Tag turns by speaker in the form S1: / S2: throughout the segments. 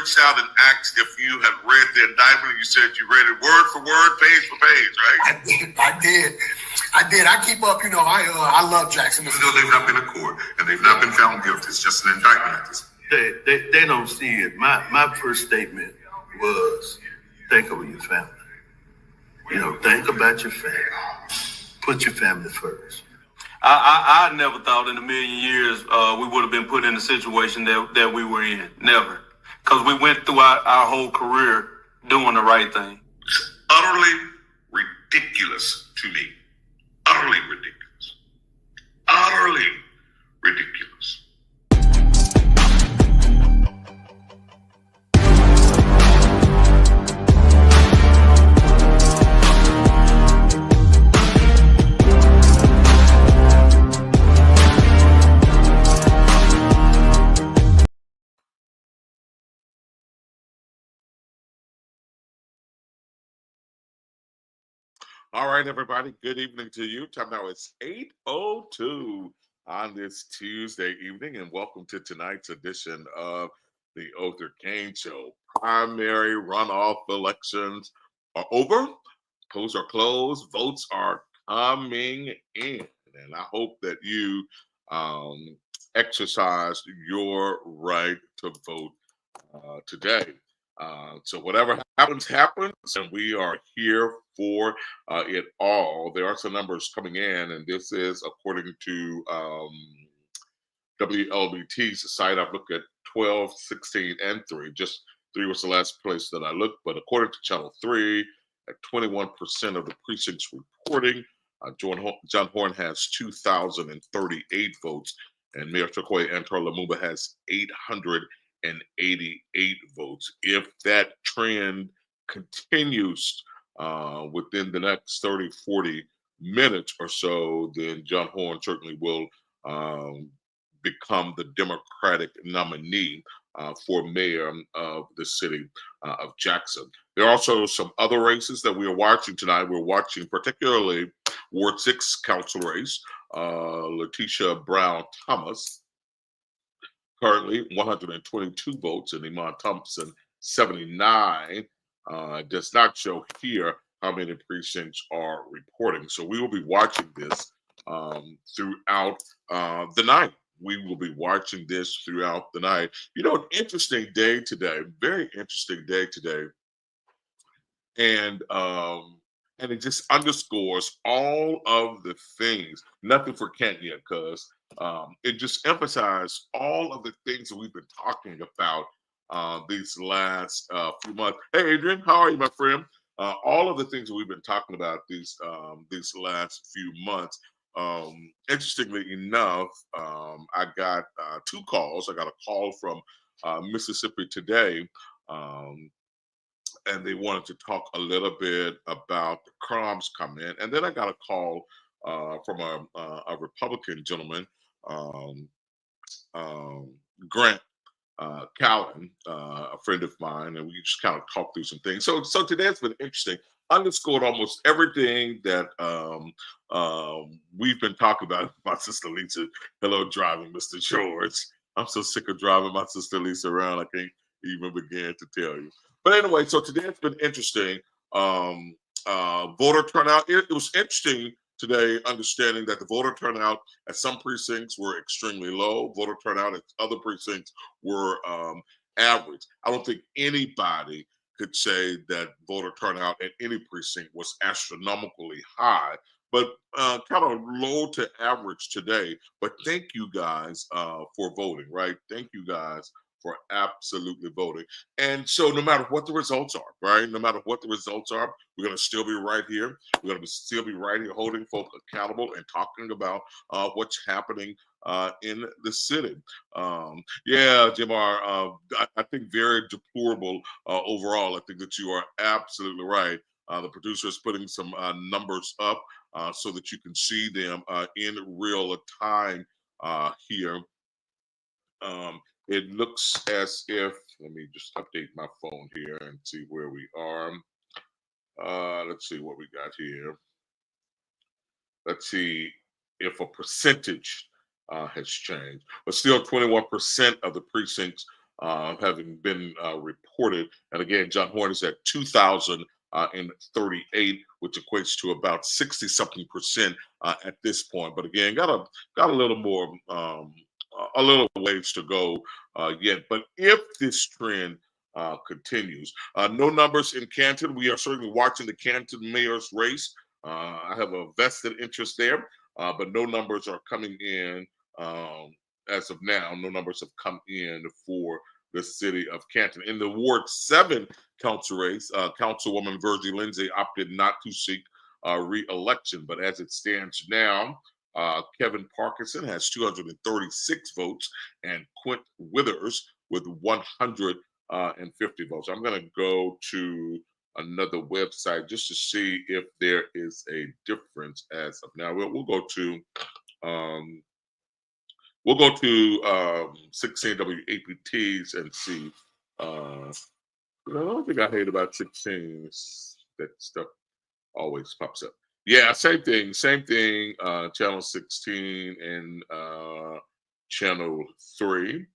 S1: reached out and asked if you had read the indictment, and you said you read it word for word, page for page, right?
S2: I did. I keep up. I love Jackson.
S1: Even though they've not been in court and they've not been found guilty, it's just an indictment at this point.
S3: They don't see it. My first statement was, think about your family. Think about your family. Put your family first.
S4: I never thought in a million years we would have been put in the situation that we were in. Never. Because we went through our whole career doing the right thing.
S1: It's utterly ridiculous to me. Utterly ridiculous. Utterly ridiculous. All right, everybody. Good evening to you. Time now it's 8:02 on this Tuesday evening, and welcome to tonight's edition of the Othor Cain Show. Primary runoff elections are over. Polls are closed. Votes are coming in, and I hope that you exercise your right to vote today. So whatever happens, and we are here for it all. There are some numbers coming in, and this is according to WLBT's site. I've looked at 12, 16, and 3. Just 3 was the last place that I looked, but according to Channel 3, at 21% of the precincts reporting, John Horn has 2,038 votes, and Mayor Turquoise Antar Lumumba has 888 votes. If that trend continues within the next 30, 40 minutes or so, then John Horn certainly will become the Democratic nominee for mayor of the city of Jackson. There are also some other races that we are watching tonight. We're watching particularly Ward 6 council race, Letitia Brown Thomas, currently 122 votes, and Iman Thompson 79. Does not show here how many precincts are reporting. So we will be watching this throughout the night. We will be watching this throughout the night. An interesting day today, very interesting day today. And it just underscores all of the things. Nothing for Kent yet, because it just emphasized all of the things that we've been talking about these last few months. Hey, Adrian, how are you, my friend? All of the things that we've been talking about these last few months. Interestingly enough, I got 2 calls. I got a call from Mississippi Today, and they wanted to talk a little bit about the crimes coming in. And then I got a call from a Republican gentleman, Grant Callan, a friend of mine, and we just kind of talked through some things. So today has been interesting. Underscored almost everything that we've been talking about. My sister Lisa, hello, driving Mr. George. I'm so sick of driving my sister Lisa around, I can't even begin to tell you. But anyway, so today has been interesting. Voter turnout. It was interesting today, understanding that the voter turnout at some precincts were extremely low. Voter turnout at other precincts were average. I don't think anybody could say that voter turnout at any precinct was astronomically high, but kind of low to average today. But thank you guys for voting, right? Thank you guys for absolutely voting. And so no matter what the results are, right? No matter what the results are, we're going to still be right here. We're going to still be right here holding folk accountable and talking about what's happening in the city. Yeah, Jamar, I think very deplorable overall. I think that you are absolutely right. The producer is putting some numbers up so that you can see them in real time here. It looks as if, let me just update my phone here and see where we are. Let's see what we got here. Let's see if a percentage has changed. But still 21% of the precincts having been reported. And again, John Horn is at 2,038, which equates to about 60-something% at this point. But again, got a little more, a little ways to go yet. But if this trend continues, no numbers in Canton. We are certainly watching the Canton mayor's race. I have a vested interest there, but no numbers are coming in as of now. No numbers have come in for the city of Canton. In the Ward 7 council race, Councilwoman Virgie Lindsay opted not to seek re-election, but as it stands now, Kevin Parkinson has 236 votes and Quint Withers with 150 votes. I'm going to go to another website just to see if there is a difference as of now. We'll go to 16 WAPTs and see. I don't think I hate about 16. That stuff always pops up. Yeah, same thing. Channel 16 and channel 3.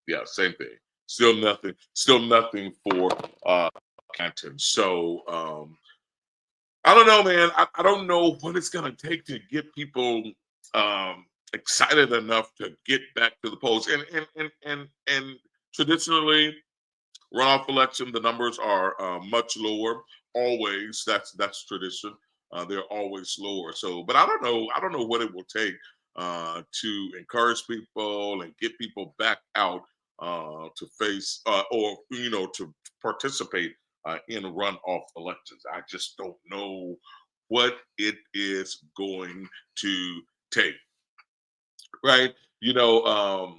S1: Yeah, same thing. Still nothing for Canton. So I don't know, man. I don't know what it's gonna take to get people excited enough to get back to the polls. And traditionally, runoff election, the numbers are much lower. Always, that's tradition. They're always lower. So, but I don't know what it will take to encourage people and get people back out to face or to participate in runoff elections. I just don't know what it is going to take. Right? The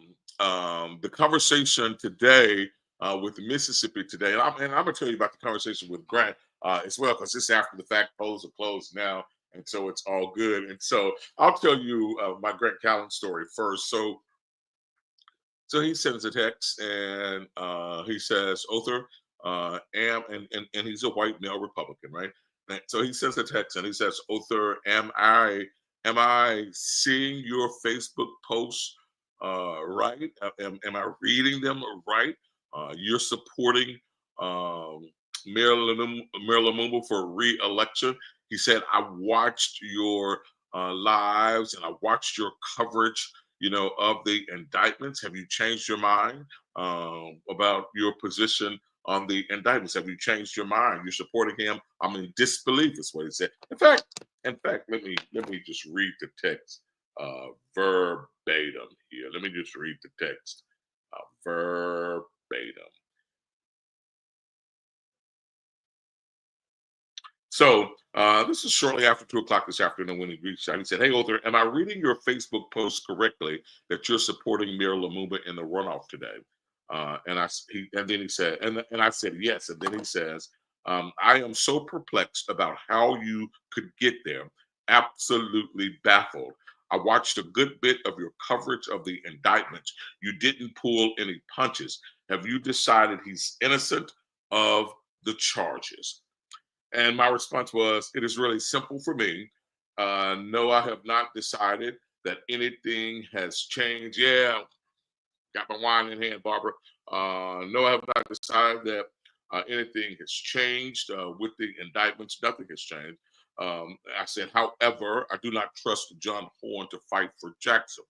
S1: conversation today with Mississippi today, and I'm going to tell you about the conversation with Grant as well, because this after the fact, polls are closed now, and so it's all good. And so I'll tell you my Grant Callen story first. So he sends a text and he says, Othor, and he's a white male Republican, right? And so he sends a text and he says, Othor, am I seeing your Facebook posts right? Am I reading them right? You're supporting Mayor Lumumba for re-election. He said, I watched your lives and I watched your coverage, of the indictments. Have you changed your mind about your position on the indictments? Have you changed your mind? You're supporting him. I'm in disbelief, is what he said. In fact, let me just read the text verbatim here. Let me just read the text verbatim. So this is shortly after 2:00 this afternoon when he reached out. He said, "Hey, Othor, am I reading your Facebook post correctly that you're supporting Mayor Lumumba in the runoff today?" And then he said, and I said yes. And then he says, "I am so perplexed about how you could get there. Absolutely baffled. I watched a good bit of your coverage of the indictments. You didn't pull any punches. Have you decided he's innocent of the charges?" And my response was, "It is really simple for me. No, I have not decided that anything has changed." Yeah, got my wine in hand, Barbara. No, I have not decided that anything has changed with the indictments. Nothing has changed. I said, however, I do not trust John Horn to fight for Jackson.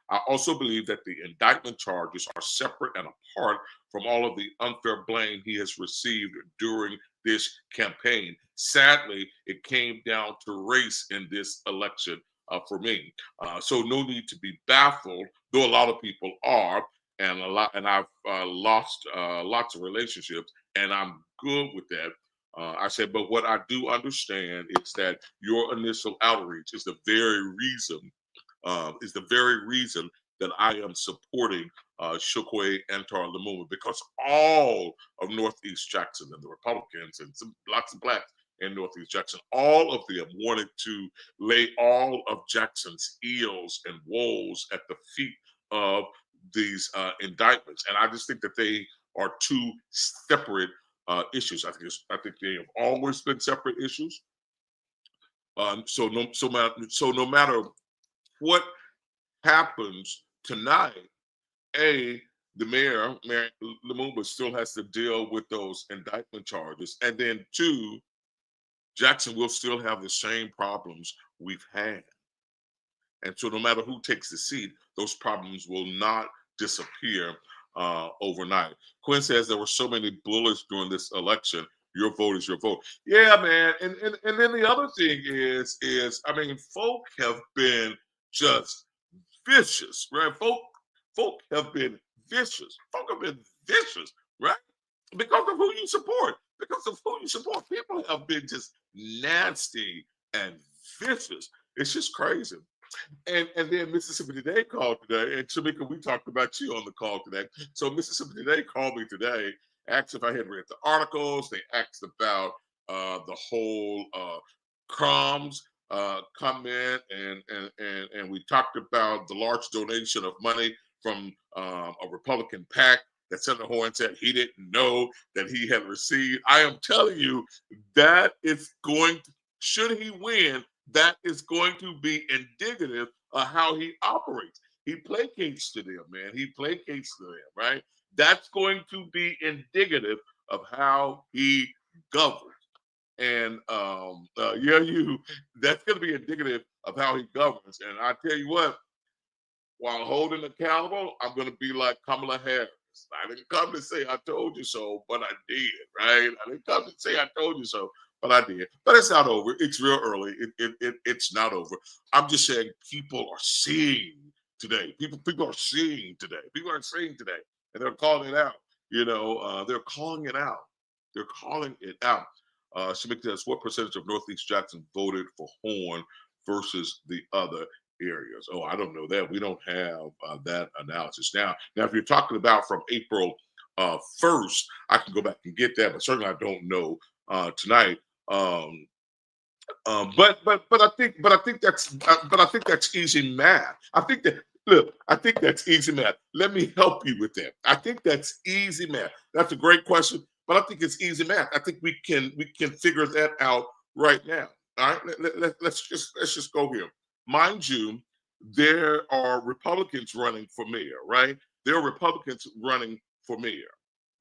S1: I also believe that the indictment charges are separate and apart from all of the unfair blame he has received during this campaign. Sadly, it came down to race in this election for me. So no need to be baffled, though a lot of people are, and I've lost lots of relationships, and I'm good with that. I said, but what I do understand is that your initial outreach is the very reason that I am supporting Chokwe Antar Lumumba, because all of Northeast Jackson and the Republicans and lots of blacks in Northeast Jackson, all of them wanted to lay all of Jackson's ills and woes at the feet of these indictments. And I just think that they are two separate issues. I think they have always been separate issues. So no matter what happens tonight, the Mayor Lumumba, still has to deal with those indictment charges, and then two, Jackson will still have the same problems we've had. And so no matter who takes the seat, those problems will not disappear overnight. Quinn says there were so many bullies during this election. Your vote is your vote. Yeah, man. And then the other thing is I mean, folk have been just vicious, right? Folk have been vicious. Folk have been vicious, right? Because of who you support. Because of who you support. People have been just nasty and vicious. It's just crazy. And then Mississippi Today called today, and Shamika, we talked about you on the call today. So Mississippi Today called me today, asked if I had read the articles. They asked about the whole crumbs comment, and we talked about the large donation of money from a Republican PAC that Senator Horn said he didn't know that he had received. I am telling you, that is going to, should he win, that is going to be indicative of how he operates. He placates to them, man. He placates to them, right? That's going to be indicative of how he governs. And that's going to be indicative of how he governs. And I tell you what, while holding accountable, I'm going to be like Kamala Harris. I didn't come to say I told you so, but I did, right? I didn't come to say I told you so, but I did. But it's not over. It's real early. It's not over. I'm just saying people are seeing today. People are seeing today. People are seeing today, and they're calling it out. They're calling it out. They're calling it out. Shamik says, what percentage of Northeast Jackson voted for Horn versus the other areas? Oh, I don't know that. We don't have that analysis now. Now, if you're talking about from April 1st, I can go back and get that, but certainly I don't know tonight. But I think that's easy math. I think that's easy math. Let me help you with that. I think that's easy math. That's a great question, but I think it's easy math. I think we can figure that out right now. All right, let's just go here. Mind you, there are Republicans running for mayor, right? There are Republicans running for mayor,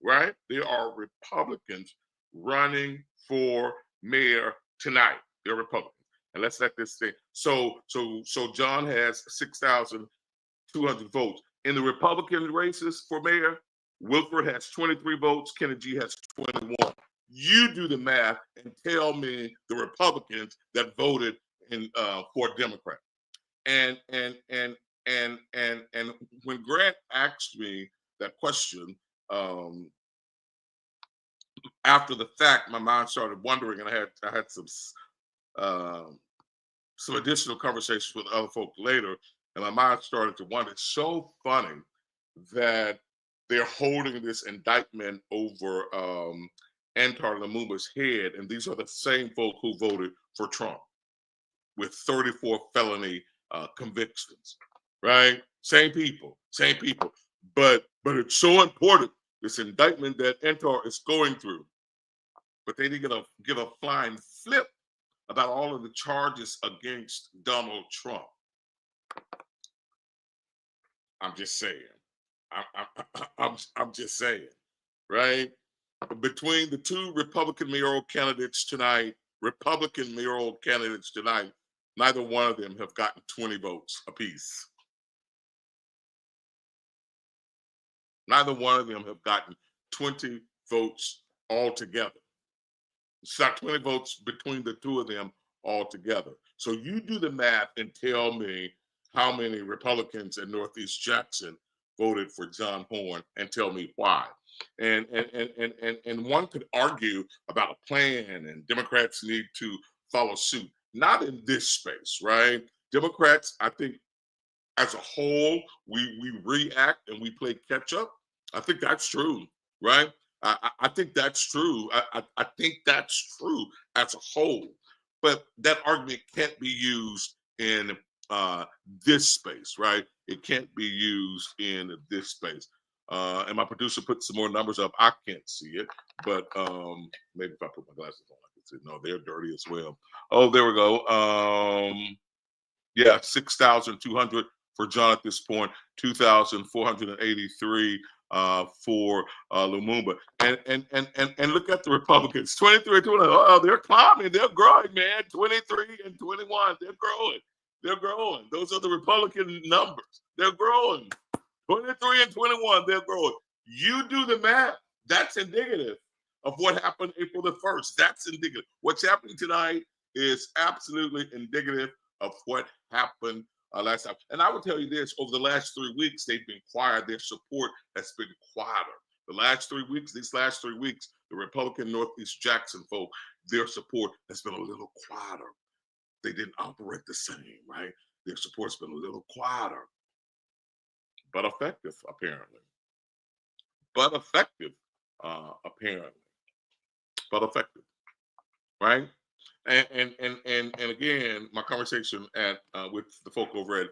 S1: right? There are Republicans running for mayor tonight. They're Republicans. And let's let this thing. So John has 6,200 votes. In the Republican races for mayor, Wilford has 23 votes, Kennedy has 21. You do the math and tell me the Republicans that voted for Democrat. And when Grant asked me that question, after the fact, my mind started wondering, and I had some additional conversations with other folk later, and my mind started to wonder. It's so funny that they're holding this indictment over Othor Lumumba's head, and these are the same folk who voted for Trump with 34 felony convictions, right? Same people. But it's so important, this indictment that Othor is going through. But they didn't give a flying flip about all of the charges against Donald Trump. I'm just saying. I'm just saying, right? Between the two Republican mayoral candidates tonight, neither one of them have gotten 20 votes apiece. Neither one of them have gotten 20 votes altogether. It's not 20 votes between the two of them altogether. So you do the math and tell me how many Republicans in Northeast Jackson voted for John Horn and tell me why. And one could argue about a plan, and Democrats need to follow suit. Not in this space, right? Democrats, I think, as a whole, we react and we play catch up. I think that's true, right? I think that's true. I think that's true as a whole. But that argument can't be used in this space, right? It can't be used in this space. And my producer put some more numbers up. I can't see it, but maybe if I put my glasses on, I can see. No, they're dirty as well. Oh, there we go. Yeah, 6,200 for John at this point, 2,483 for Lumumba. And look at the Republicans, 23 and 21. Oh, they're climbing, they're growing, man. 23 and 21, they're growing. They're growing. Those are the Republican numbers. They're growing. 23 and 21, they're growing. You do the math. That's indicative of what happened April the 1st. That's indicative. What's happening tonight is absolutely indicative of what happened last time. And I will tell you this, over the last 3 weeks, they've been quiet. Their support has been quieter. These last 3 weeks, the Republican Northeast Jackson folk, their support has been a little quieter. They didn't operate the same, right? Their support's been a little quieter, but effective, apparently. But effective, right? And again, my conversation with the folk over at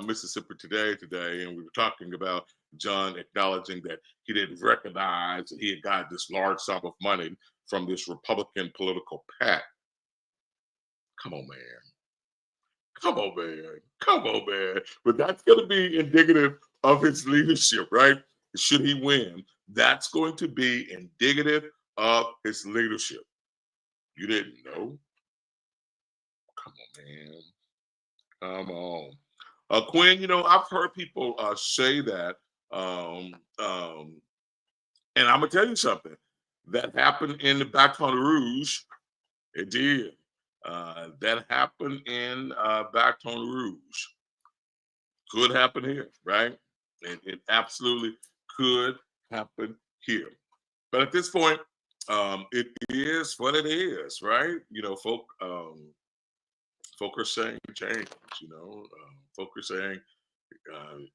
S1: Mississippi Today, and we were talking about John acknowledging that he didn't recognize that he had got this large sum of money from this Republican political PAC. Come on, man. But that's going to be indicative of his leadership, right? Should he win, that's going to be indicative of his leadership. You didn't know? Come on, man. Come on. Quinn, I've heard people say that, and I'm going to tell you something. That happened in the Baton Rouge. It did. That happened in Baton Rouge. Could happen here, right? It absolutely could happen here. But at this point, it is what it is, right? Folk are saying change, folk are saying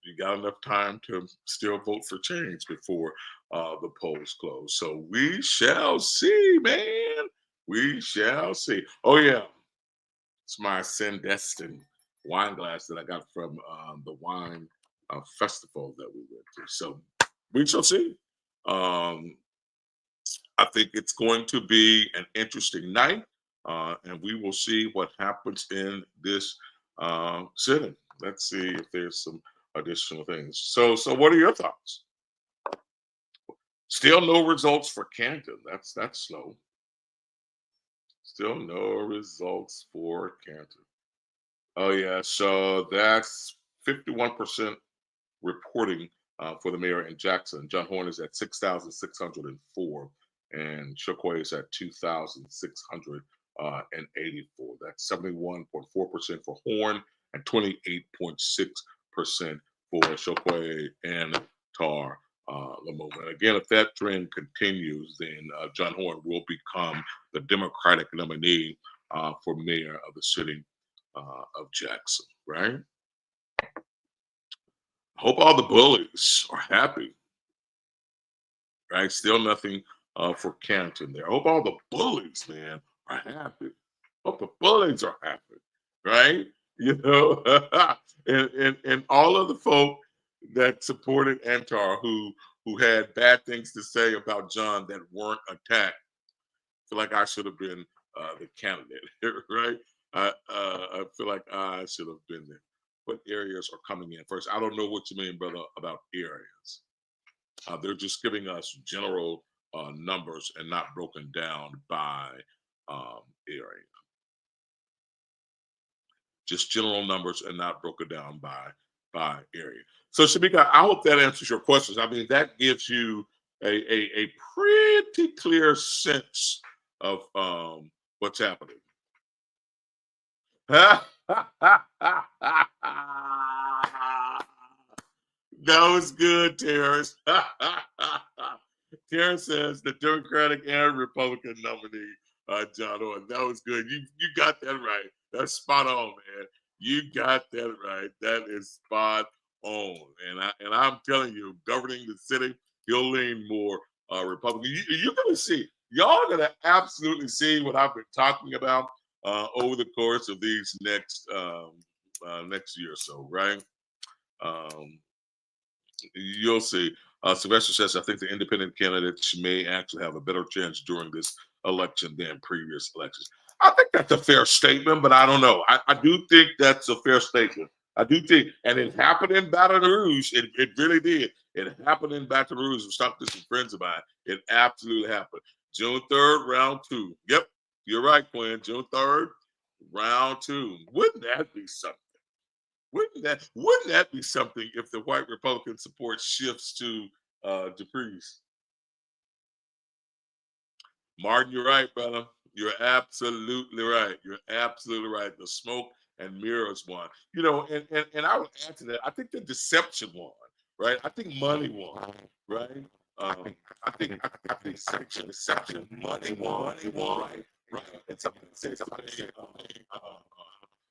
S1: you got enough time to still vote for change before the polls close. So we shall see, man. We shall see. Oh, yeah. It's my Sandestin wine glass that I got from the wine festival that we went to. So we shall see. I think it's going to be an interesting night, and we will see what happens in this sitting. Let's see if there's some additional things. So what are your thoughts? Still no results for Canton. That's slow. Still no results for Canton. Oh, yeah. So that's 51% reporting for the mayor in Jackson. John Horn is at 6,604, and Chokwe is at 2,684. That's 71.4% for Horn and 28.6% for Chokwe and Tar Lumumba. And again, if that trend continues, then John Horn will become the Democratic nominee for mayor of the city of Jackson, right? I hope all the bullies are happy, right? Still nothing for Canton there. I hope all the bullies, man, are happy. Hope the bullies are happy, right? And all of the folk that supported Antar who had bad things to say about John that weren't attacked. I feel like I should have been the candidate, right? I feel like I should have been there. What areas are coming in first? I don't know what you mean, brother, about areas. They're just giving us general numbers and not broken down by area. Just general numbers and not broken down by area. So, Shamika, I hope that answers your questions. I mean, that gives you a pretty clear sense of what's happening. That was good, Terrence. Terrence says the Democratic and Republican nominee, John Horn. That was good. You got that right. That's spot on, man. You got that right. That is spot on. And I'm telling you, governing the city, he'll lean more Republican. You're gonna see. Y'all are gonna absolutely see what I've been talking about over the course of these next year or so, right? You'll see. Sylvester says, I think the independent candidates may actually have a better chance during this election than previous elections. I think that's a fair statement, but I don't know. I do think that's a fair statement. I do think, and it happened in Baton Rouge. It really did. It happened in Baton Rouge. We talked to some friends of mine. It absolutely happened. June 3rd, round 2. Yep, you're right, Quinn. June 3rd, round 2. Wouldn't that be something? Wouldn't that be something if the white Republican support shifts to DePreez? Martin, you're right, brother. You're absolutely right. You're absolutely right. The smoke and mirrors one. And I would add to that. I think the deception won, right? I think money won, right? I think deception, money won, right? And somebody says somebody.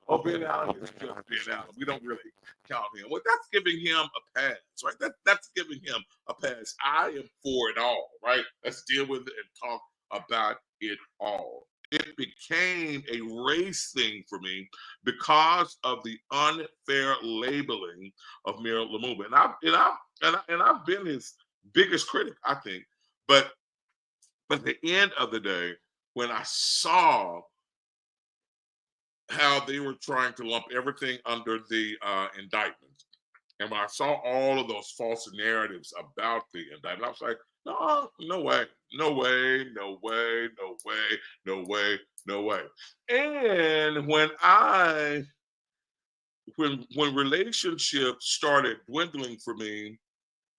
S1: Oh, Ben Allen is just Ben Allen. We don't really count him. Well, that's giving him a pass, right? That's giving him a pass. I am for it all, right? Let's deal with it and talk about it all. It became a race thing for me because of the unfair labeling of Mayor Lumumba, and I've been his biggest critic, I think. But at the end of the day, when I saw how they were trying to lump everything under the indictment, and when I saw all of those false narratives about the indictment, I was like, no, no way, no way, no way, no way, no way, no way. And when relationships started dwindling for me,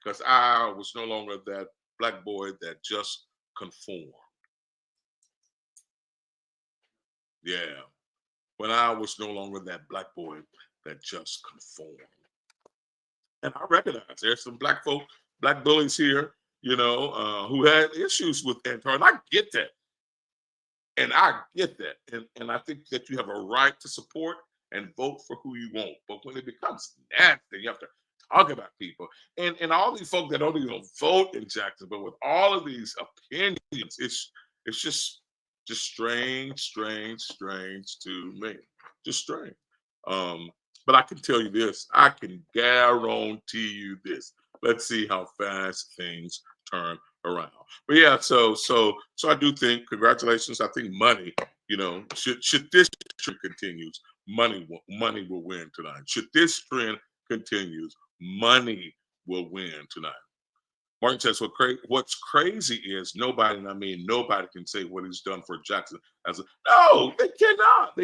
S1: because I was no longer that black boy that just conformed. Yeah. When I was no longer that black boy that just conformed. And I recognize there's some black folk, black bullies here, who had issues with Antar. And I get that. And I get that. And I think that you have a right to support and vote for who you want. But when it becomes nasty, you have to talk about people. And all these folk that don't even vote in Jackson, but with all of these opinions, it's just strange to me. Just strange. But I can tell you this. I can guarantee you this. Let's see how fast things turn around. But yeah, so I do think congratulations. I think money, should this trend continues, money will win tonight. Should this trend continues, money will win tonight. Martin says, what's crazy is nobody, and I mean nobody, can say what he's done for Jackson no, they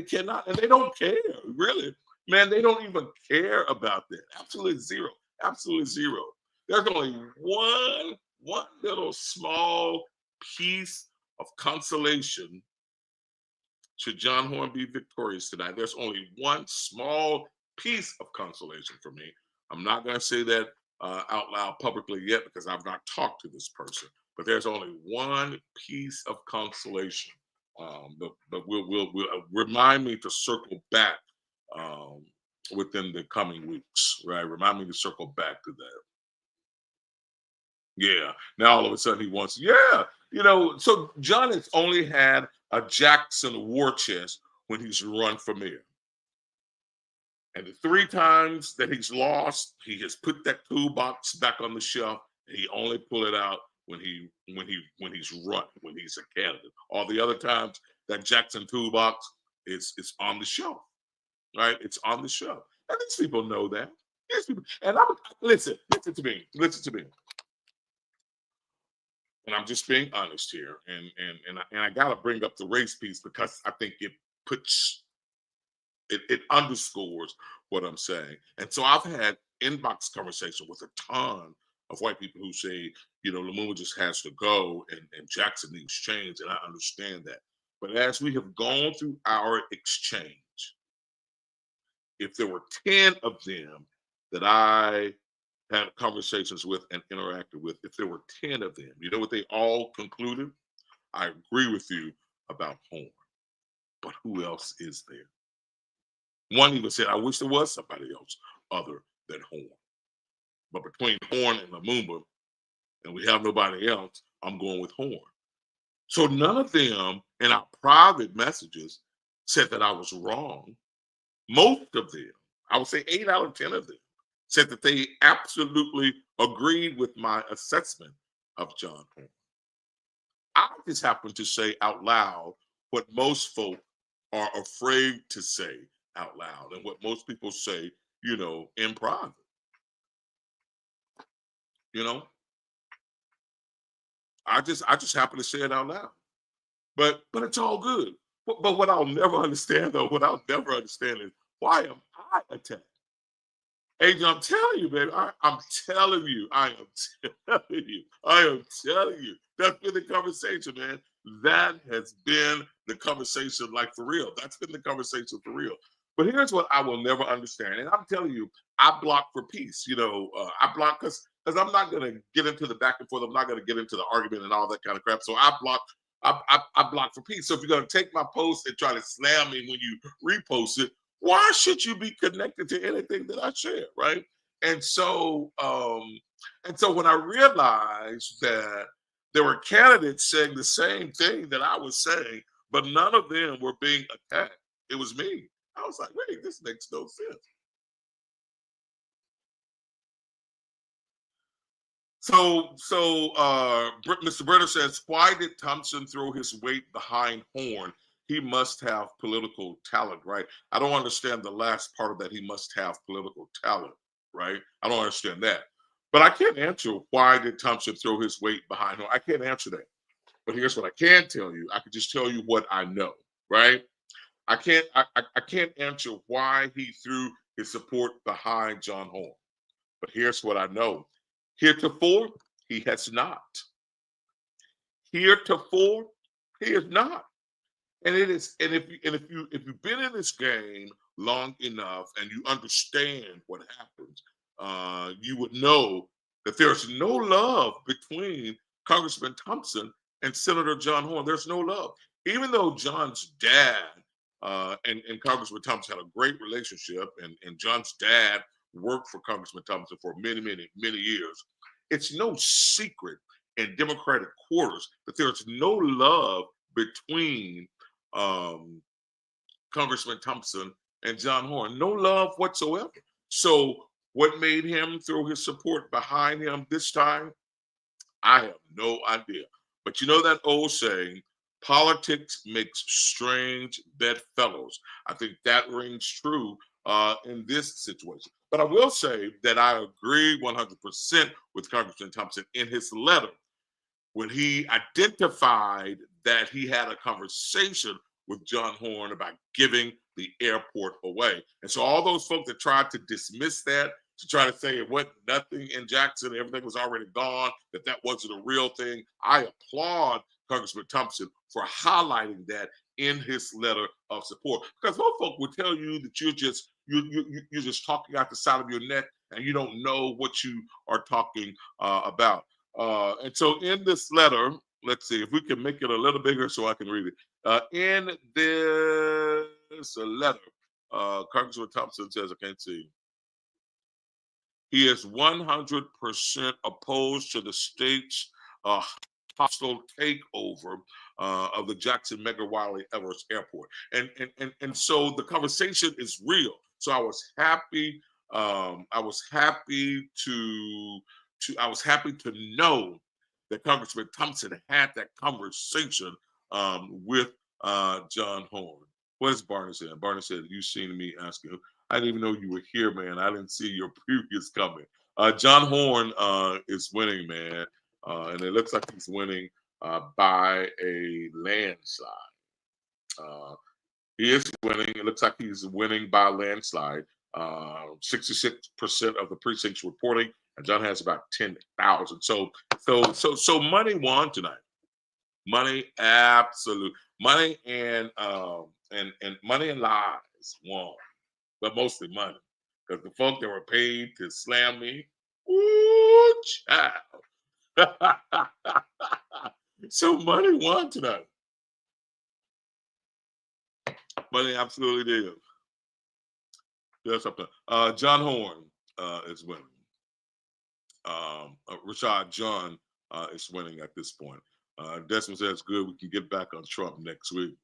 S1: cannot, and they don't care, really. Man, they don't even care about that. Absolutely zero. There's only one little small piece of consolation should John Horn be victorious tonight. There's only one small piece of consolation for me. I'm not going to say that out loud publicly yet because I've not talked to this person. But there's only one piece of consolation. But we'll remind me to circle back within the coming weeks, right? Remind me to circle back to that. Yeah. Now all of a sudden he wants, so John has only had a Jackson war chest when he's run for mayor. And the 3 times that he's lost, he has put that toolbox back on the shelf, and he only pull it out when he's running, when he's a candidate. All the other times, that Jackson toolbox it's on the shelf, right? It's on the shelf, and these people know that. These people, and listen to me. And I'm just being honest here, and I gotta bring up the race piece because I think it underscores what I'm saying. And so I've had inbox conversation with a ton of white people who say, Lumumba just has to go and Jackson needs change, and I understand that. But as we have gone through our exchange, if there were 10 of them that I had conversations with and interacted with, if there were 10 of them, you know what they all concluded? I agree with you about Horn, but who else is there? One even said, I wish there was somebody else other than Horn. But between Horn and Lumumba, and we have nobody else, I'm going with Horn. So none of them in our private messages said that I was wrong. Most of them, I would say 8 out of 10 of them, said that they absolutely agreed with my assessment of John Horn. I just happen to say out loud what most folk are afraid to say out loud, and what most people say in private. I just happen to say it out loud. But it's all good. But what I'll never understand though, what I'll never understand is why am I attacked? Agent, I'm telling you, baby. I'm telling you. I am telling you. I am telling you. That's been the conversation, man. That has been the conversation, like for real. That's been the conversation for real. But here's what I will never understand. And I'm telling you, I block for peace. I block because I'm not going to get into the back and forth. I'm not going to get into the argument and all that kind of crap. So I block. I block for peace. So if you're going to take my post and try to slam me when you repost it, why should you be connected to anything that I share, right? And so when I realized that there were candidates saying the same thing that I was saying, but none of them were being attacked. It was me. I was like, wait, this makes no sense. So Mr. Brenner says, why did Thompson throw his weight behind Horn? He must have political talent, right? I don't understand the last part of that. He must have political talent, right? I don't understand that. But I can't answer why did Thompson throw his weight behind Horn. I can't answer that. But here's what I can tell you. I can just tell you what I know, right? I can't answer why he threw his support behind John Horn. But here's what I know. Heretofore, he has not. Heretofore, he is not. And it is, and if you've been in this game long enough and you understand what happens, you would know that there's no love between Congressman Thompson and Senator John Horn. There's no love, even though John's dad and Congressman Thompson had a great relationship, and John's dad worked for Congressman Thompson for many years. It's no secret in Democratic quarters that there's no love between Congressman Thompson and John Horn. No love whatsoever. So what made him throw his support behind him this time? I have no idea. But you know that old saying, politics makes strange bedfellows. I think that rings true in this situation. But I will say that I agree 100% with Congressman Thompson in his letter when he identified that he had a conversation with John Horn about giving the airport away. And so all those folks that tried to dismiss that, to try to say it wasn't nothing in Jackson, everything was already gone, that wasn't a real thing, I applaud Congressman Thompson for highlighting that in his letter of support. Because most folk would tell you that you're just talking out the side of your neck and you don't know what you are talking about. And so in this letter, let's see if we can make it a little bigger so I can read it. In this letter, Congressman Thompson says, I can't see. He is 100% opposed to the state's hostile takeover of the Jackson Mayoral Runoff Airport, and so the conversation is real. So I was happy. I was happy to know that Congressman Thompson had that conversation with John Horn. What is Barney saying? Barney said, "You seen me asking. I didn't even know you were here, man. I didn't see your previous comment." John Horn is winning, man, and it looks like he's winning by a landslide. He is winning. It looks like he's winning by a landslide. 66% of the precincts reporting, and John has about 10,000. So money won tonight. Money, absolute money, and money and lies won, but mostly money, because the folk that were paid to slam me, ooh, child. So money won tonight. Money absolutely did. That's something. John Horn is winning. Rashad John is winning at this point. Desmond says, good, we can get back on Trump next week.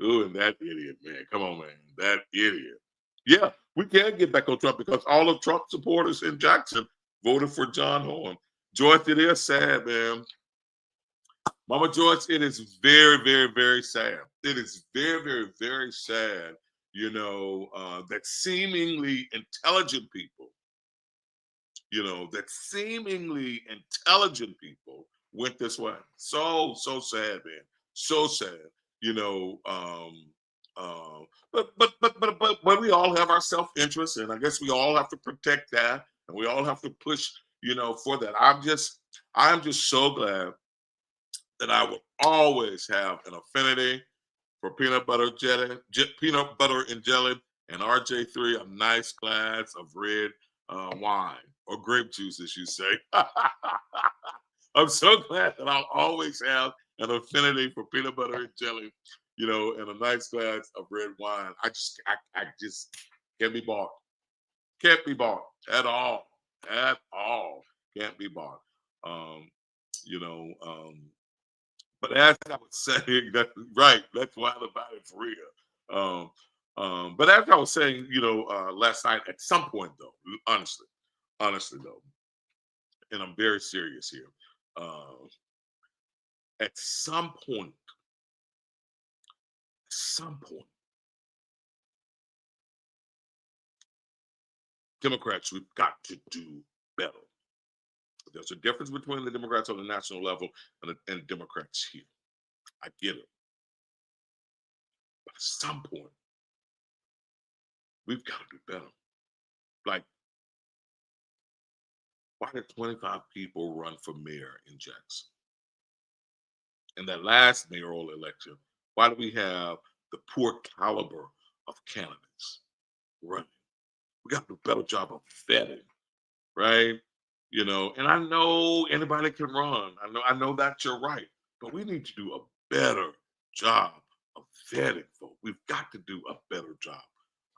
S1: Ooh, and that idiot, man. Come on, man. That idiot. Yeah, we can get back on Trump because all of Trump supporters in Jackson voted for John Horn. Joyce, it is sad, man. Mama Joyce, it is very, very, very sad. It is very, very, very sad that seemingly intelligent people, went this way. So sad, man. So sad. You know, but we all have our self-interest, and I guess we all have to protect that, and we all have to push, for that. I'm just so glad that I will always have an affinity for peanut butter and jelly, and RJ3, a nice glass of red wine or grape juice, as you say. I'm so glad that I'll always have an affinity for peanut butter and jelly, and a nice glass of red wine. I just can't be bought. Can't be bought at all. At all. Can't be bought. Um, you know, but as I was saying, that's right. That's wild about it for real. But as I was saying, last night, at some point though, honestly though, and I'm very serious here. At some point, Democrats, we've got to do better. There's a difference between the Democrats on the national level and Democrats here. I get it. But at some point, we've got to do better. Like, why did 25 people run for mayor in Jackson? In that last mayoral election, why do we have the poor caliber of candidates running? We got to do a better job of vetting, right? And I know anybody can run. I know that you're right, but we need to do a better job of vetting folk. We've got to do a better job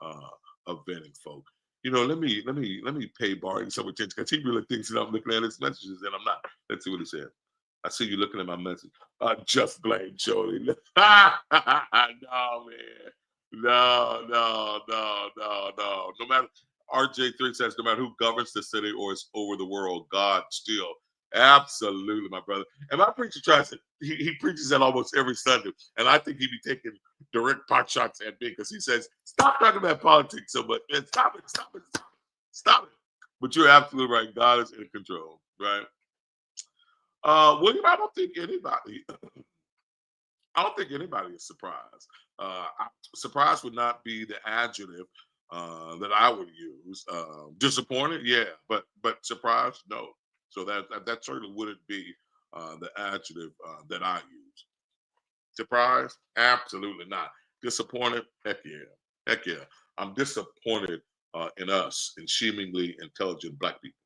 S1: of vetting folk. Let me pay Barry some attention because he really thinks that I'm looking at his messages and I'm not. Let's see what he said. I see you looking at my message. Just blame Jody. No, man. No. No matter, RJ3 says, no matter who governs the city or is over the world, God still. Absolutely, my brother. And my preacher tries to, he preaches that almost every Sunday. And I think he'd be taking direct pot shots at me because he says, stop talking about politics so much. Man, stop it. But you're absolutely right. God is in control, right? William, I don't think anybody is surprised. Surprised would not be the adjective that I would use. Disappointed, yeah, but surprised, no. So that certainly wouldn't be the adjective that I use. Surprised, absolutely not. Disappointed, heck yeah. I'm disappointed in us, in seemingly intelligent Black people.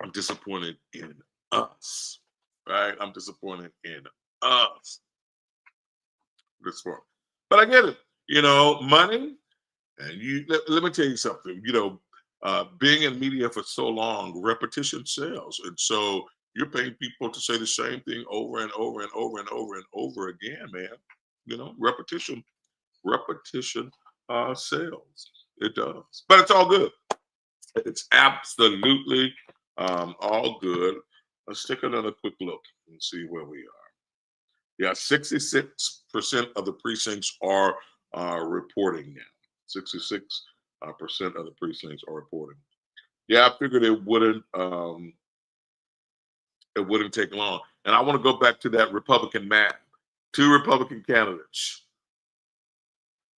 S1: I'm disappointed in us, right? I'm disappointed in us. But I get it. Money, and let me tell you something. Being in media for so long, repetition sells, and so you're paying people to say the same thing over and over and over and over and over again, man. Repetition sells. It does, but it's all good. It's absolutely all good. Let's take another quick look and see where we are. Yeah, 66% of the precincts are reporting now. 66% of the precincts are reporting. Yeah, I figured it wouldn't take long. And I want to go back to that Republican map. 2 Republican candidates.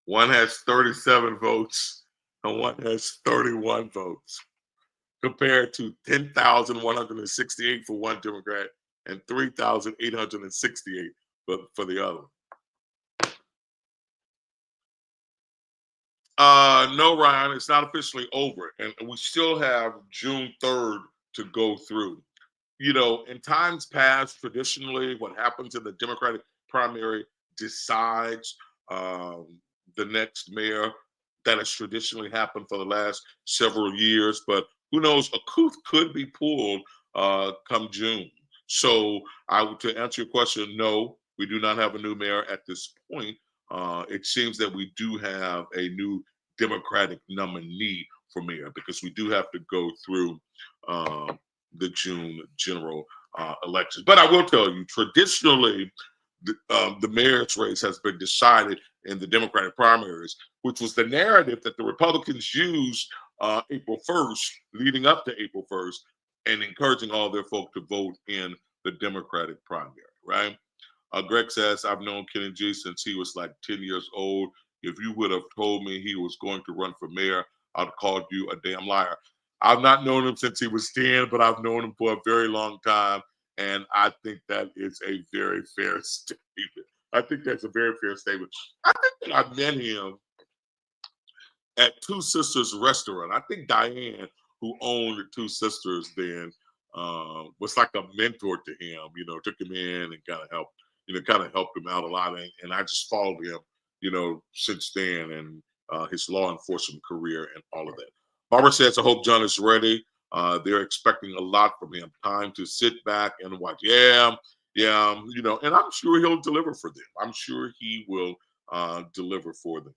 S1: One has 37 votes and one has 31 votes, compared to 10,168 for one Democrat and 3,868 for the other. No, Ryan, it's not officially over, and we still have June 3rd to go through. In times past, traditionally, what happens in the Democratic primary decides the next mayor. That has traditionally happened for the last several years, but who knows? A coup could be pulled come June. So, to answer your question, no, we do not have a new mayor at this point. It seems that we do have a new Democratic nominee for mayor because we do have to go through the June general elections. But I will tell you, traditionally, the mayor's race has been decided in the Democratic primaries, which was the narrative that the Republicans used April 1st, leading up to April 1st, and encouraging all their folk to vote in the Democratic primary, right? Greg says, I've known Kenny G since he was like 10 years old. If you would have told me he was going to run for mayor, I'd have called you a damn liar. I've not known him since he was 10, but I've known him for a very long time. And I think that is a very fair statement. I think that's a very fair statement. I think that I met him at Two Sisters Restaurant. I think Diane, who owned Two Sisters then, was like a mentor to him, took him in and kind of helped him out a lot. And I just followed him, since then, and his law enforcement career and all of that. Barbara says, I hope John is ready. They're expecting a lot from him. Time to sit back and watch. Yeah, and I'm sure he'll deliver for them. I'm sure he will deliver for them.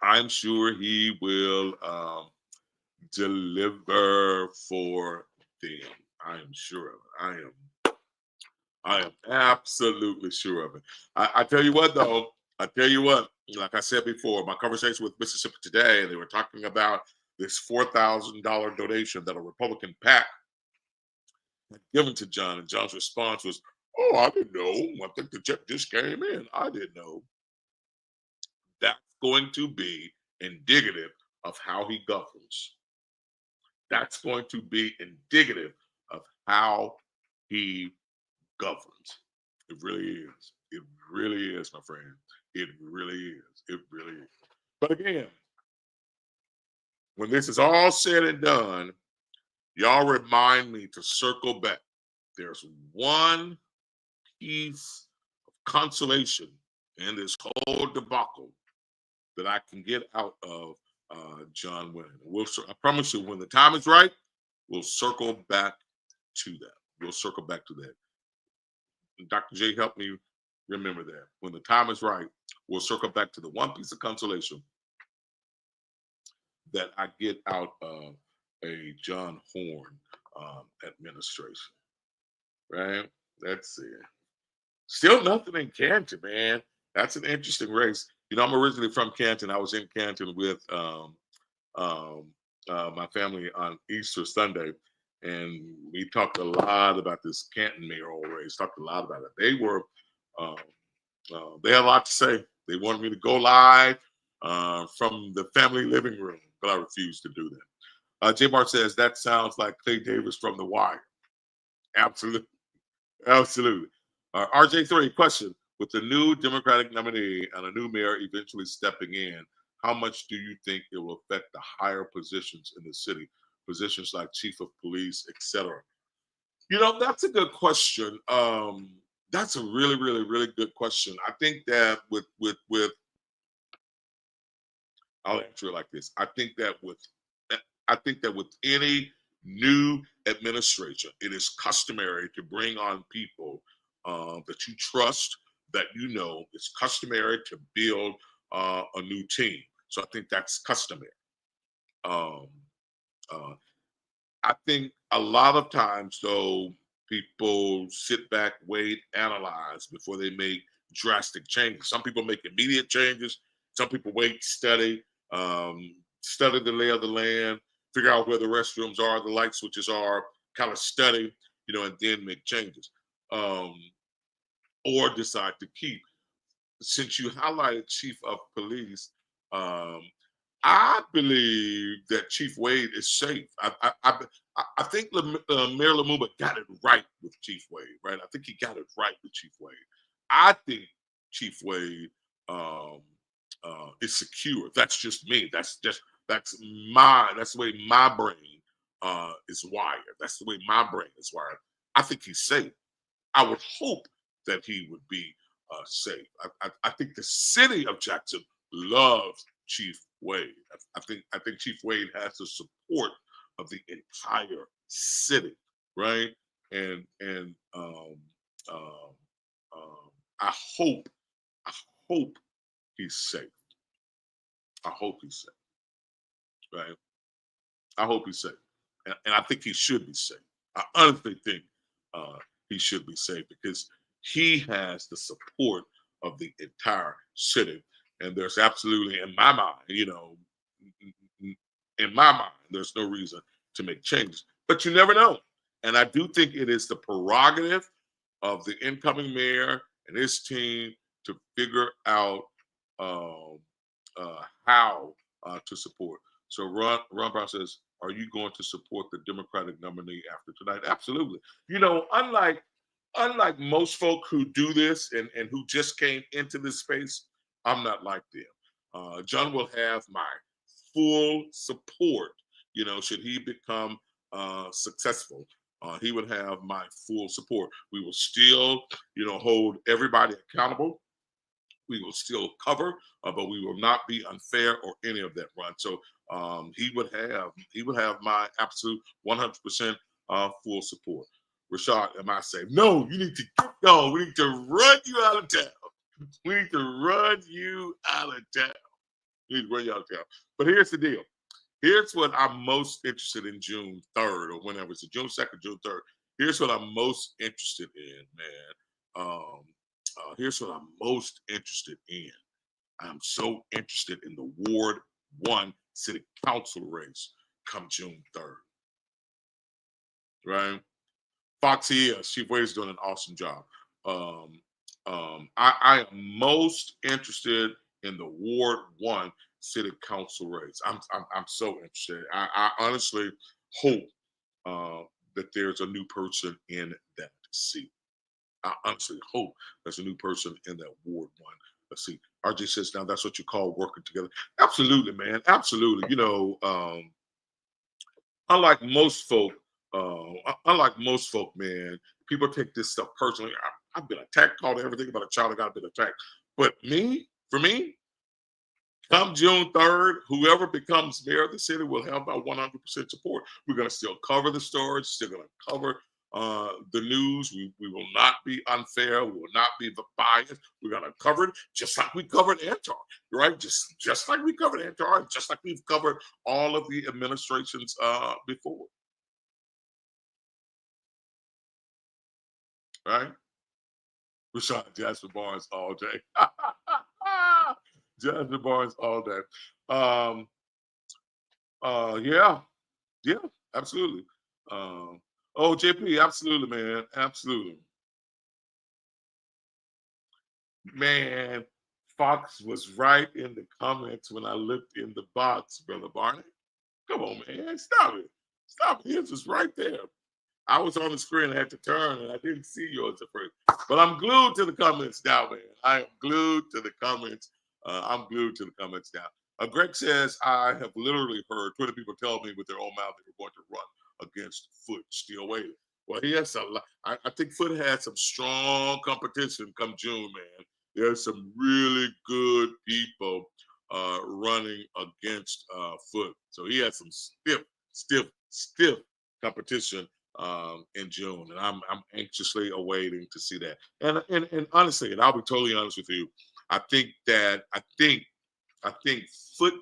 S1: I'm sure he will deliver for them. I am sure of it. I am absolutely sure of it. I tell you what, though. I tell you what. Like I said before, my conversation with Mississippi Today, they were talking about this $4,000 donation that a Republican PAC had given to John, and John's response was, "Oh, I didn't know. I think the check just came in. I didn't know." That's going to be indicative of how he governs. That's going to be indicative of how he governs. It really is. It really is, my friend. It really is. It really is. But again, when this is all said and done, y'all remind me to circle back. There's one piece of consolation in this whole debacle that I can get out of John winning. I promise you, when the time is right, we'll circle back to that. We'll circle back to that. And Dr. J, help me remember that. When the time is right, we'll circle back to the one piece of consolation that I get out of a John Horn administration. Right? That's it. Still nothing in Canton, man. That's an interesting race. I'm originally from Canton. I was in Canton with my family on Easter Sunday, and we talked a lot about this Canton mayoral race. Talked a lot about it. They had a lot to say. They wanted me to go live from the family living room, but I refused to do that. J. Bar says that sounds like Clay Davis from The Wire. Absolutely, absolutely. RJ3 question: with the new Democratic nominee and a new mayor eventually stepping in, how much do you think it will affect the higher positions in the city, positions like chief of police, etc.? That's a good question. That's a really, really, really good question. I think that with I'll answer it like this. I think that with any new administration, it is customary to bring on people that you trust, that it's customary to build a new team. So I think that's customary. Um, uh, I think a lot of times, though, people sit back, wait, analyze before they make drastic changes. Some people make immediate changes. Some people wait, study the lay of the land, figure out where the restrooms are, the light switches are, kind of study, and then make changes, or decide to keep. Since you highlighted chief of police, I believe that Chief Wade is safe. I think Mayor Lumumba got it right with Chief Wade, right? I think he got it right with Chief Wade. I think Chief Wade is secure. That's just me. That's the way my brain is wired. That's the way my brain is wired. I think he's safe. I would hope that he would be safe. I think the city of Jackson loves Chief Wade. I think Chief Wade has the support of the entire city, right? And I hope he's safe. I hope he's safe, right? I hope he's safe, and I think he should be safe. I honestly think he should be safe because he has the support of the entire city. And there's absolutely, in my mind, in my mind, there's no reason to make changes. But you never know. And I do think it is the prerogative of the incoming mayor and his team to figure out how to support. So Ron Brown says, are you going to support the Democratic nominee after tonight? Absolutely. Unlike most folk who do this and who just came into this space, I'm not like them. John will have my full support, should he become successful. He would have my full support. We will still, hold everybody accountable. We will still cover, but we will not be unfair or any of that, Ron. So he would have my absolute 100% full support. Rashad, am I saying no? You need to get going. We need to run you out of town. We need to run you out of town. We need to run you out of town. But here's the deal. Here's what I'm most interested in June 3rd or whenever it's June 2nd, June 3rd. Here's what I'm most interested in, man. Here's what I'm most interested in. I'm so interested in the Ward 1 City Council race come June 3rd. Right? Foxy, Chief Wade is doing an awesome job. I am most interested in the Ward 1 City Council race. I'm so interested. I honestly hope that there's a new person in that seat. I honestly hope there's a new person in that Ward 1. Let's see. RJ says, now that's what you call working together. Absolutely, man. Absolutely. Unlike most folk, man, people take this stuff personally. I've been attacked, called everything about a child that got been attacked. But for me, come June 3rd, whoever becomes mayor of the city will have my 100% support. We're going to still cover the stories, still going to cover the news. We will not be unfair. We will not be biased. We're going to cover it just like we covered Antar, right? Just like we covered Antar, just like we've covered all of the administrations before. Right? Rashad Jasper Barnes all day. Jasper Barnes all day. Yeah, absolutely. JP, absolutely, man. Absolutely. Man, Fox was right in the comments when I looked in the box, Brother Barney. Come on, man. Stop it. Stop it. His was right there. I was on the screen and had to turn and I didn't see yours at first. But I'm glued to the comments now, man. I am glued to the comments. I'm glued to the comments now. Greg says, I have literally heard 20 people tell me with their own mouth they were going to run against Foot, still waiting. Well, he has a lot. I think Foot had some strong competition come June, man. There's some really good people running against Foot. So he had some stiff competition in June, and I'm anxiously awaiting to see that. And honestly, and I'll be totally honest with you, I think Foot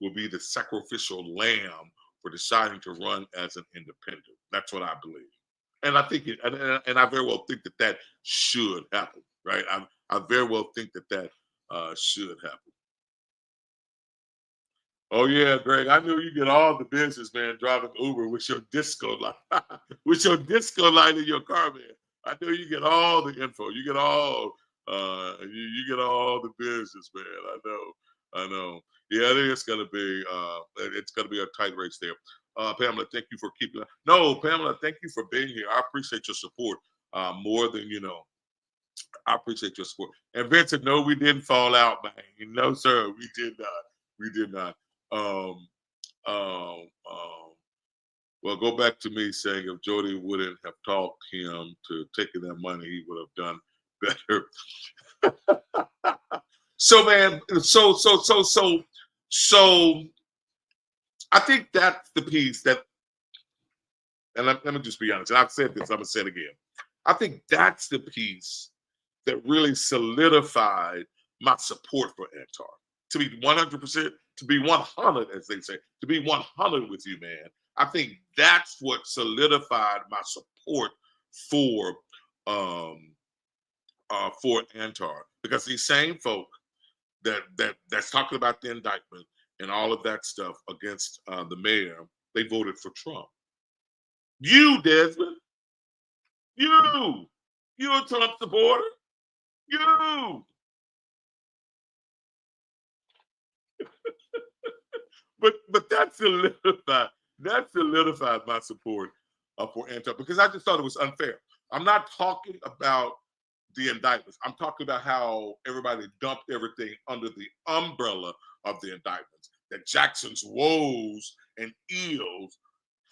S1: will be the sacrificial lamb for deciding to run as an independent. That's what I believe, and I think and I very well think that should happen. Right? I very well think that should happen. Oh yeah, Greg. I knew you get all the business, man, driving Uber with your disco light, with your disco light in your car, man. I knew you get all the info. You get all, you get all the business, man. I know. Yeah, I think it's gonna be a tight race there. Pamela, thank you for keeping. No, Pamela, thank you for being here. I appreciate your support more than you know. I appreciate your support. And Vincent, no, we didn't fall out, man. No, sir, we did not. We did not. Um, um, um, well, go back to me saying if Jody wouldn't have talked him to taking that money, he would have done better. So, man, so I think that's the piece that, and let me just be honest, and I've said this, I'm gonna say it again. I think that's the piece that really solidified my support for Antar. To be 100%, to be 100, as they say, to be 100 with you, man. I think that's what solidified my support for for Antar, because these same folk that's talking about the indictment and all of that stuff against the mayor, they voted for Trump. You, Desmond, you a Trump supporter, you. But that solidified my support for Antar, because I just thought it was unfair. I'm not talking about the indictments. I'm talking about how everybody dumped everything under the umbrella of the indictments. That Jackson's woes and ills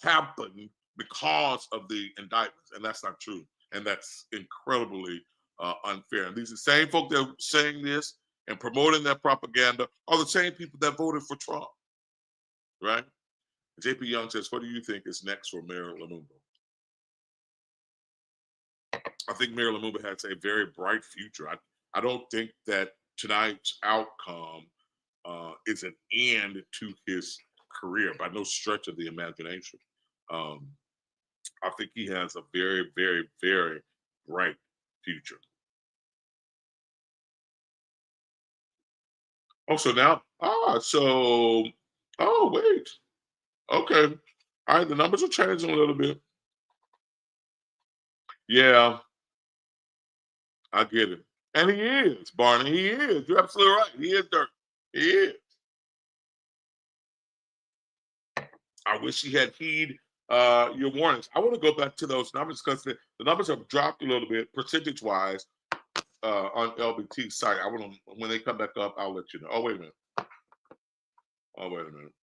S1: happened because of the indictments, and that's not true. And that's incredibly unfair. And these are the same folk that are saying this and promoting that propaganda are the same people that voted for Trump, right? JP Young says, what do you think is next for Mayor Lumumba? I think Mayor Lumumba has a very bright future. I don't think that tonight's outcome is an end to his career by no stretch of the imagination. I think he has a very, very, very bright future. Oh, so now, wait. Okay. All right, the numbers are changing a little bit. Yeah, I get it. And he is, Barney. He is. You're absolutely right. He is dirt. He is. I wish he had heed your warnings. I want to go back to those numbers because the numbers have dropped a little bit percentage-wise on LBT's site. I want to, when they come back up, I'll let you know. Oh, wait a minute. Oh, wait a minute.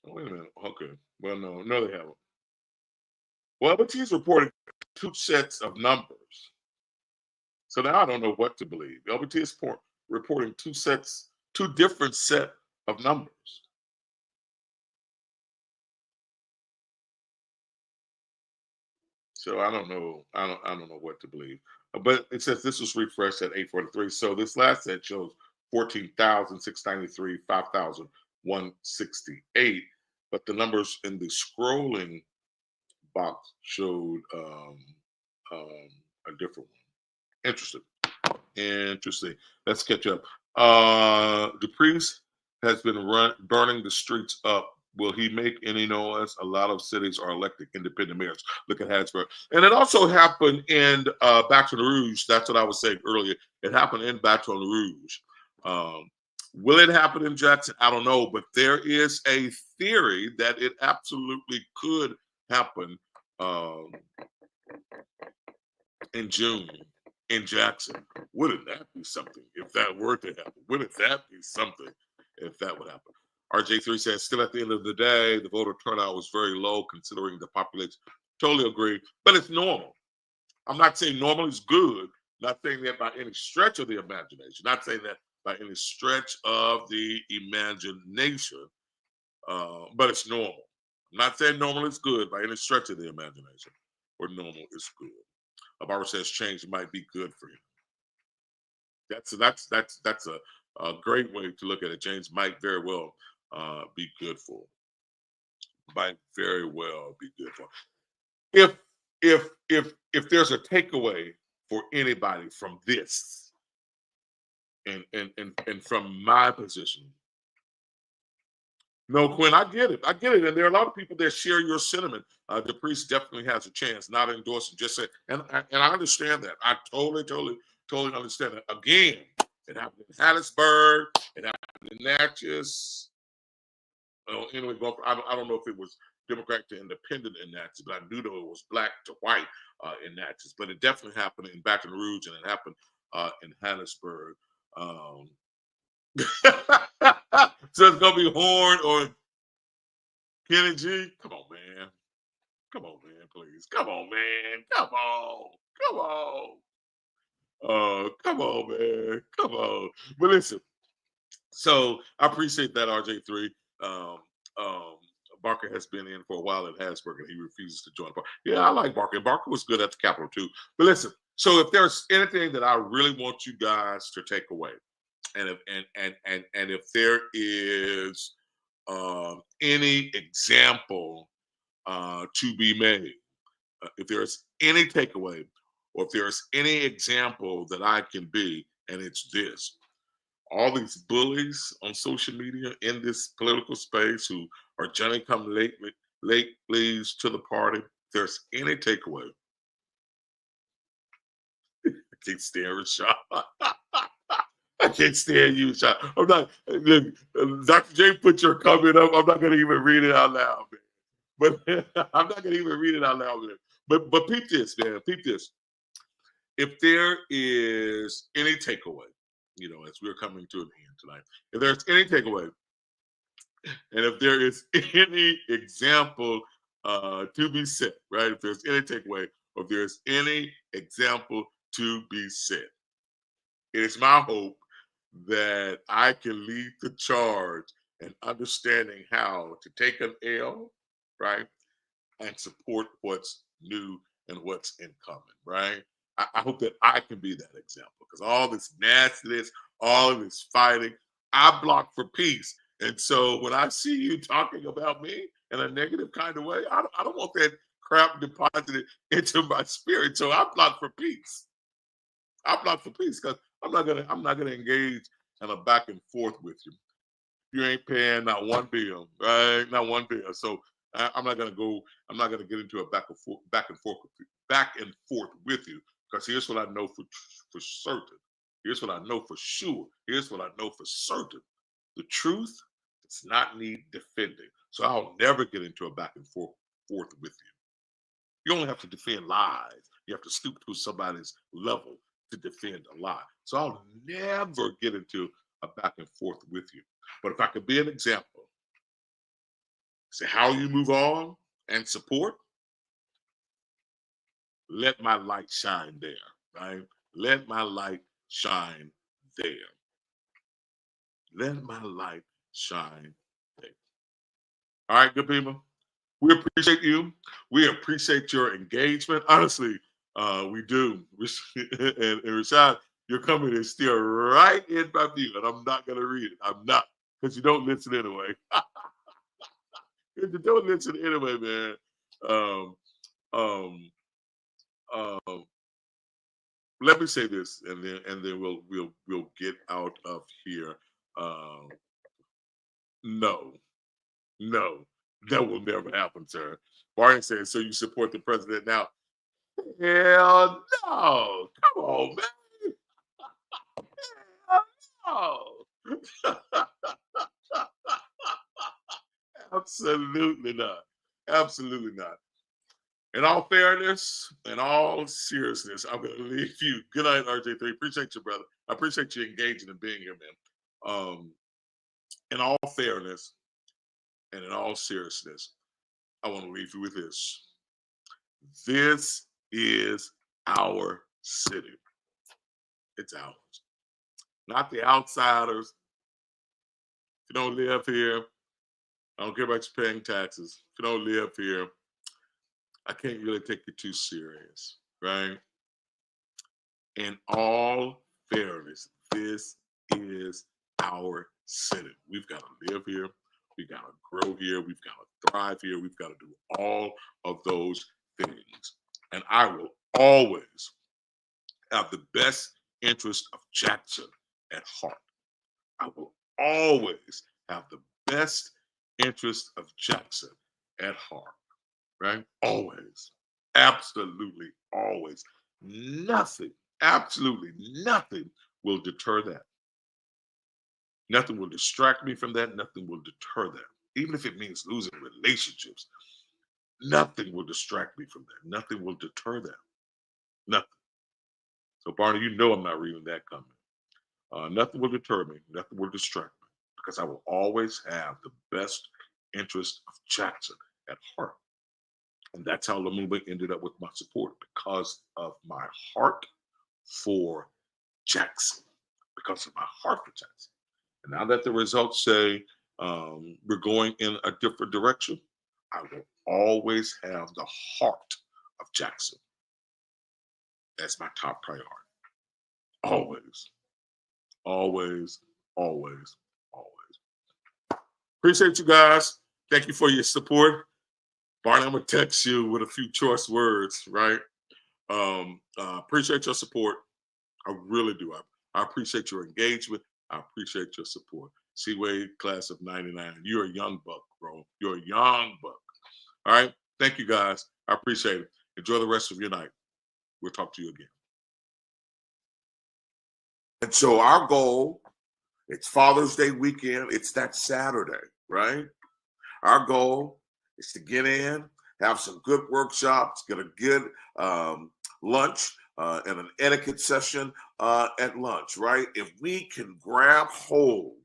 S1: Oh, wait a minute. Okay. Well, no, they haven't. Well, LBT's reported 2 sets of numbers. So now I don't know what to believe. LBT is reporting 2 different set of numbers. So I don't know. I don't know what to believe. But it says this was refreshed at 8:43. So this last set shows 14,693, 5,168. But the numbers in the scrolling box showed a different one. Interesting. Let's catch up. The priest has been burning the streets up. Will he make any noise? A lot of cities are electing independent mayors. Look at Hattiesburg. And it also happened in Baton Rouge. That's what I was saying earlier. It happened in Baton Rouge. Will it happen in Jackson? I don't know. But there is a theory that it absolutely could happen in June in Jackson. Wouldn't that be something if that were to happen? Wouldn't that be something if that would happen? RJ3 says, still at the end of the day, the voter turnout was very low considering the population. Totally agree, but it's normal. I'm not saying normal is good, not saying that by any stretch of the imagination, not saying that by any stretch of the imagination, but it's normal. I'm not saying normal is good by any stretch of the imagination, or normal is good. Barbara says change might be good for him. That's a great way to look at it. Change might very well be good for him. Might very well be good for him. If there's a takeaway for anybody from this and from my position. No, Quinn, I get it. And there are a lot of people that share your sentiment. The priest definitely has a chance, not endorsing, just say, and I understand that. I totally understand that. Again, it happened in Hattiesburg, it happened in Natchez. Anyway, I don't know if it was Democrat to Independent in Natchez, but I do know it was black to white in Natchez. But it definitely happened in Baton Rouge, and it happened in Hattiesburg. So it's gonna be Horn or Kenny G. Come on, man, please. Come on, man. Come on. Come on, man. Come on. But listen, so I appreciate that, RJ3. Barker has been in for a while at Hattiesburg, and he refuses to join. Yeah, I like Barker. Barker was good at the Capitol too. But listen, so if there's anything that I really want you guys to take away, and if there is any example to be made, if there's any takeaway, or if there's any example that I can be, and it's this: all these bullies on social media in this political space who are Johnny come latelys to the party. If there's any takeaway, I can't stand Rashad. I can't stand you, Rashad. I'm not. Look, Dr. J put your comment up. I'm not going to even read it out loud, man. But I'm not going to even read it out loud, man. But peep this, man. Peep this. If there is any takeaway, as we're coming to an end tonight, if there's any takeaway, and if there is any example to be set, right? If there's any takeaway, or if there's any example to be set, it is my hope that I can lead the charge in understanding how to take an L, right, and support what's new and what's in common, right? I hope that I can be that example, because all this nastiness, all of this fighting, I block for peace. And so when I see you talking about me in a negative kind of way, I don't want that crap deposited into my spirit. So I block for peace. I block for peace, because I'm not gonna engage in a back and forth with you. You ain't paying not one bill, right? Not one bill. So I'm not gonna get into a back and forth with you. Because here's what I know for certain. Here's what I know for sure. Here's what I know for certain. The truth does not need defending. So I'll never get into a back and forth with you. You only have to defend lies. You have to stoop to somebody's level to defend a lie. So I'll never get into a back and forth with you. But if I could be an example, say how you move on and support, let my light shine there, right? Let my light shine there. Let my light shine there. All right, good people. We appreciate you. We appreciate your engagement. Honestly, we do. And Rashad, your comment is still right in my view, and I'm not going to read it. I'm not, because you don't listen anyway. You don't listen anyway, man. Let me say this, and then we'll get out of here. No, that will never happen, sir. Barney says, so you support the president now? Hell no! Come on, man. Hell no! Absolutely not. Absolutely not. In all fairness, in all seriousness, I'm going to leave you. Good night, RJ3. Appreciate you, brother. I appreciate you engaging and being here, man. In all fairness and in all seriousness, I want to leave you with this. This is our city. It's ours. Not the outsiders. If you don't live here, I don't care about you paying taxes. If you don't live here, I can't really take you too serious, right? In all fairness, this is our city. We've got to live here. We've got to grow here. We've got to thrive here. We've got to do all of those things. And I will always have the best interest of Jackson at heart. I will always have the best interest of Jackson at heart. Right? Always. Absolutely always. Nothing, absolutely nothing will deter that. Nothing will distract me from that. Nothing will deter that. Even if it means losing relationships, nothing will distract me from that. Nothing will deter that. Nothing. So, Barney, you know I'm not reading that comment. Nothing will deter me. Nothing will distract me, because I will always have the best interest of Jackson at heart. And that's how Lumumba ended up with my support, because of my heart for Jackson, because of my heart for Jackson. And now that the results say we're going in a different direction, I will always have the heart of Jackson. That's my top priority. Always, always, always, always. Appreciate you guys. Thank you for your support. Barney, I'm gonna text you with a few choice words, right? Appreciate your support. I really do. I appreciate your engagement. I appreciate your support. Seaway, class of '99. You're a young buck, bro. You're a young buck. All right. Thank you, guys. I appreciate it. Enjoy the rest of your night. We'll talk to you again. And so our goal, it's Father's Day weekend. It's that Saturday, right? Our goal is to get in, have some good workshops, get a good lunch and an etiquette session at lunch, right? If we can grab hold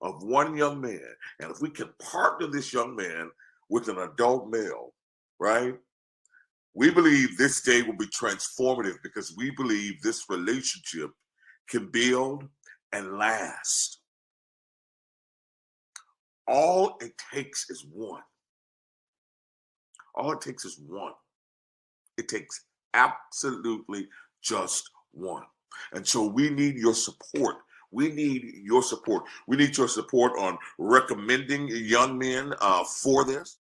S1: of one young man, and if we can partner this young man with an adult male, right? We believe this day will be transformative because we believe this relationship can build and last. All it takes is one. All it takes is one. It takes absolutely just one. And so we need your support. We need your support. We need your support on recommending young men for this.